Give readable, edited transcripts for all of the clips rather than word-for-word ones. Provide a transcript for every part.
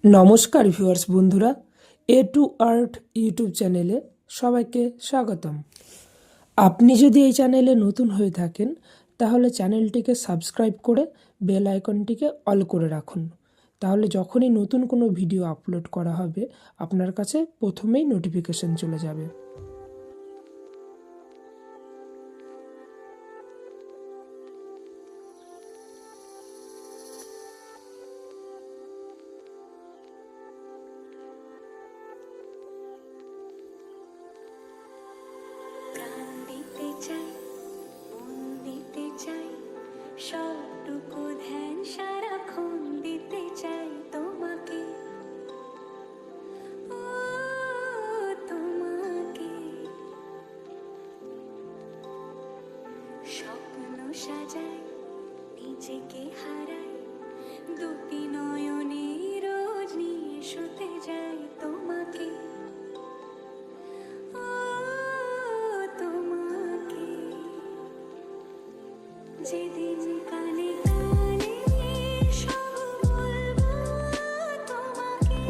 নমস্কার ভিউয়ার্স বন্ধুরা, এ two art YouTube চ্যানেলে সবাইকে স্বাগতম। আপনি যদি এই চ্যানেলে নতুন হয়ে থাকেন তাহলে চ্যানেলটিকে সাবস্ক্রাইব করে বেল আইকনটিকে অল করে রাখুন। তাহলে যখনই নতুন কোনো ভিডিও আপলোড করা হবে আপনার কাছে প্রথমেই নোটিফিকেশন চলে যাবে। সবটুকু ধ্যান সারাক্ষণ দিতে চাই তোমাকে, ও তোমাকে। স্বপ্ন সাজাই, নিজেকে হারাই, দুটি নয়নে রোজ নিয়ে শুতে যাই তোমাকে, ও তোমাকে। যেদিন কানে কানে সব বলবো তোমাকে,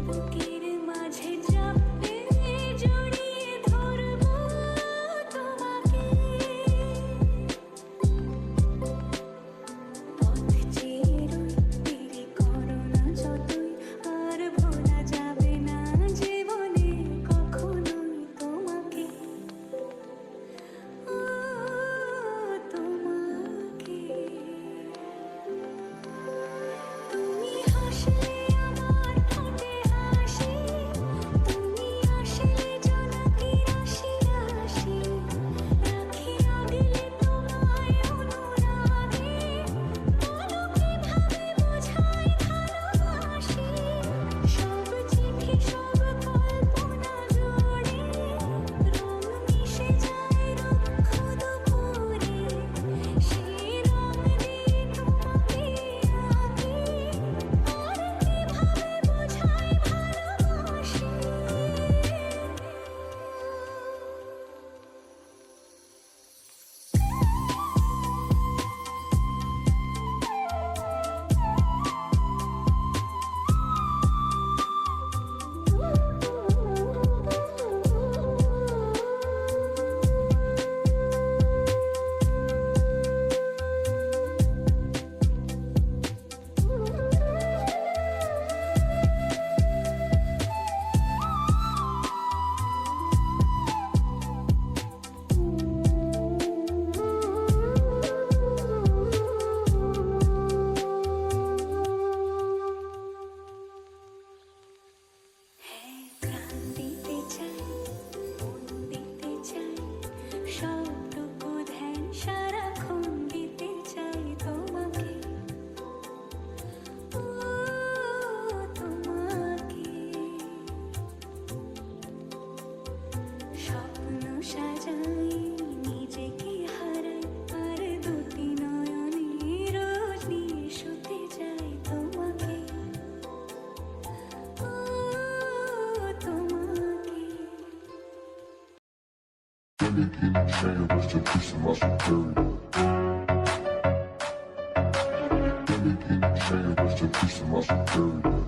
বুকের মাঝে চাপতে জড়িয়ে ধরবো তোমাকে। পথ চেয়ে রই, দেরি করো না যতই, আর ভোলা যাবে না জীবনে কখনোই তোমাকে, ও তোমাকে। তুমি হাসলে আমার ঠোঁটে হাসি, তুমি আসলে জোনাকি রাশি রাশি, রাখি আগলে তোমায় অনুরাগে, বলো কিভাবে বোঝাই ভালোবাসি। সব চিঠি সব কল্পনা জোড়ে, রং মিশে যায় রুক্ষ দুপুরে, সেই রং দিয়ে তোমাকে আঁকি, আর কিভাবে বোঝাই ভালোবাসি। প্রাণ দিতে চাই, মন দিতে চাই, সবটুকু ধ্যান সারাক্ষণ দিতে চাই তোমাকে, ও তোমাকে। স্বপ্ন সাজাই, নিজেকে হারাই, আর দুটি নয়নে রোজ নিয়ে শুতে যাই তোমাকে, ও তোমাকে। Really getting chained, rest in peace to my superior. Really getting chained, rest in peace to my superior.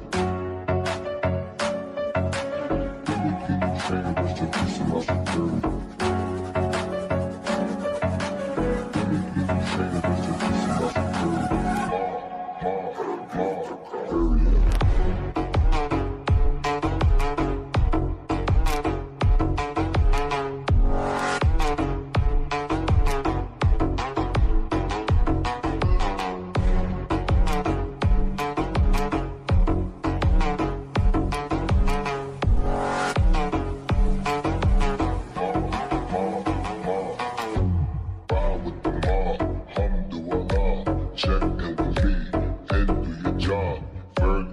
Really getting chained, rest in peace to my superior. Really getting chained, rest in peace to my superior. Superior. Ride with the mob, alhamdulillah. Check and believe, and do your job. Burn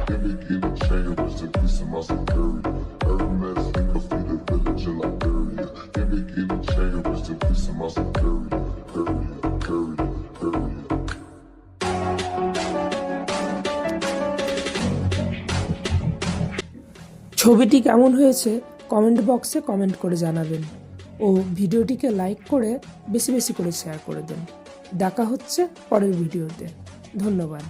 Gimmick in the chain, rest in peace of my security. Hermes, think I feed a village in Liberia. Gimmick in the chain, rest in peace of my security. Courier. ছবিটি কেমন হয়েছে comment বক্সে comment করে জানাবেন ও ভিডিওটিকে like করে বেশি বেশি করে শেয়ার করে দেন। দেখা হচ্ছে পরের ভিডিওতে। ধন্যবাদ।